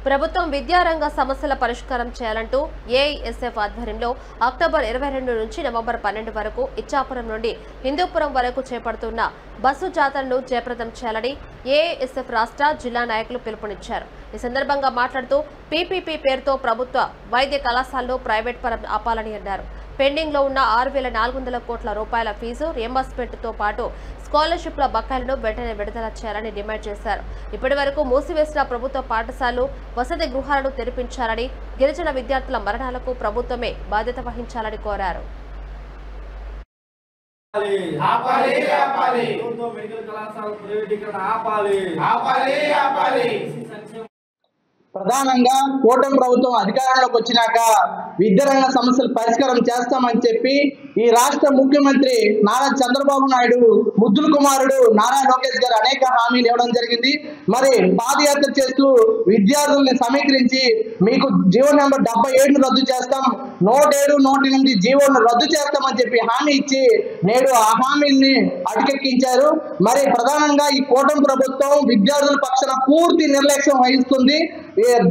ప్రభుత్వం విద్యారంగ సమస్యల పరిష్కారం చేయాలంటూ ఏఐఎస్ఎఫ్ ఆధ్వర్యంలో అక్టోబర్ 22 నుంచి నవంబర్ 12 వరకు ఇచ్చాపురం నుండి హిందూపురం వరకు చేపడుతున్న బస్సు జాతరను జయప్రదం చేయాలని ఏఐఎస్ఎఫ్ రాష్ట్ర జిల్లా నాయకులు పిలుపునిచ్చారు. ఈ సందర్భంగా మాట్లాడుతూ పీపీపీ పేరుతో ప్రభుత్వ వైద్య కళాశాలలో ప్రైవేట్ పరం ఆపాలని అన్నారు. పెండింగ్ లో ఉన్న 6,400 కోట్ల రూపాయల ఫీజు రియంబర్స్మెంట్ తో పాటు స్కాలర్షిప్ల బకాయిలను వెంటనే విడుదల చేయాలని డిమాండ్ చేశారు. ఇప్పటి వరకు మూసివేసిన ప్రభుత్వ పాఠశాలలు, వసతి గృహాలను తెరిపించాలని, గిరిజన విద్యార్థుల మరణాలకు ప్రభుత్వమే బాధ్యత వహించాలని కోరారు. ప్రధానంగా కూటమి ప్రభుత్వం అధికారంలోకి వచ్చినాక విద్యారంగ సమస్యలు పరిష్కారం చేస్తామని చెప్పి ఈ రాష్ట్ర ముఖ్యమంత్రి నారా చంద్రబాబు నాయుడు ముద్దుల కుమారుడు నారా లోకేష్ గారు అనేక హామీలు ఇవ్వడం జరిగింది. మరి పాదయాత్ర చేస్తూ విద్యార్థుల్ని సమీకరించి మీకు జీవో నెంబర్ 77 రద్దు చేస్తాం, 107, 108 జీవోను రద్దు చేస్తామని చెప్పి హామీ ఇచ్చి నేడు ఆ హామీల్ని అటకెక్కించారు. మరి ప్రధానంగా ఈ కూటమి ప్రభుత్వం విద్యార్థుల పక్షాన పూర్తి నిర్లక్ష్యం వహిస్తుంది.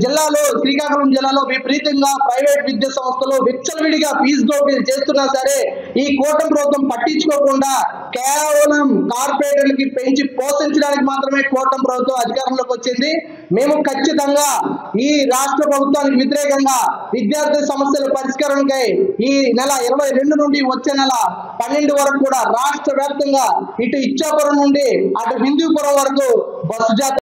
జిల్లాలో శ్రీకాకుళం జిల్లాలో విపరీతంగా ప్రైవేట్ విద్యా సంస్థలు విచ్చలవిడిగా ఫీజు దోపిడీలు చేస్తున్నా సరే ఈ కూటమి ప్రభుత్వం పట్టించుకోకుండా కేవలం కార్పొరేటర్లకి పెంచి పోషించడానికి మాత్రమే కూటమి ప్రభుత్వం అధికారంలోకి వచ్చింది. మేము ఖచ్చితంగా ఈ రాష్ట్ర ప్రభుత్వానికి వ్యతిరేకంగా విద్యార్థి సమస్యల పరిష్కారానికై ఈ నెల 22 నుండి వచ్చే నెల 12 వరకు కూడా రాష్ట్ర వ్యాప్తంగా ఇటు ఇచ్చాపురం నుండి అటు హిందూపురం వరకు బస్సు జాతర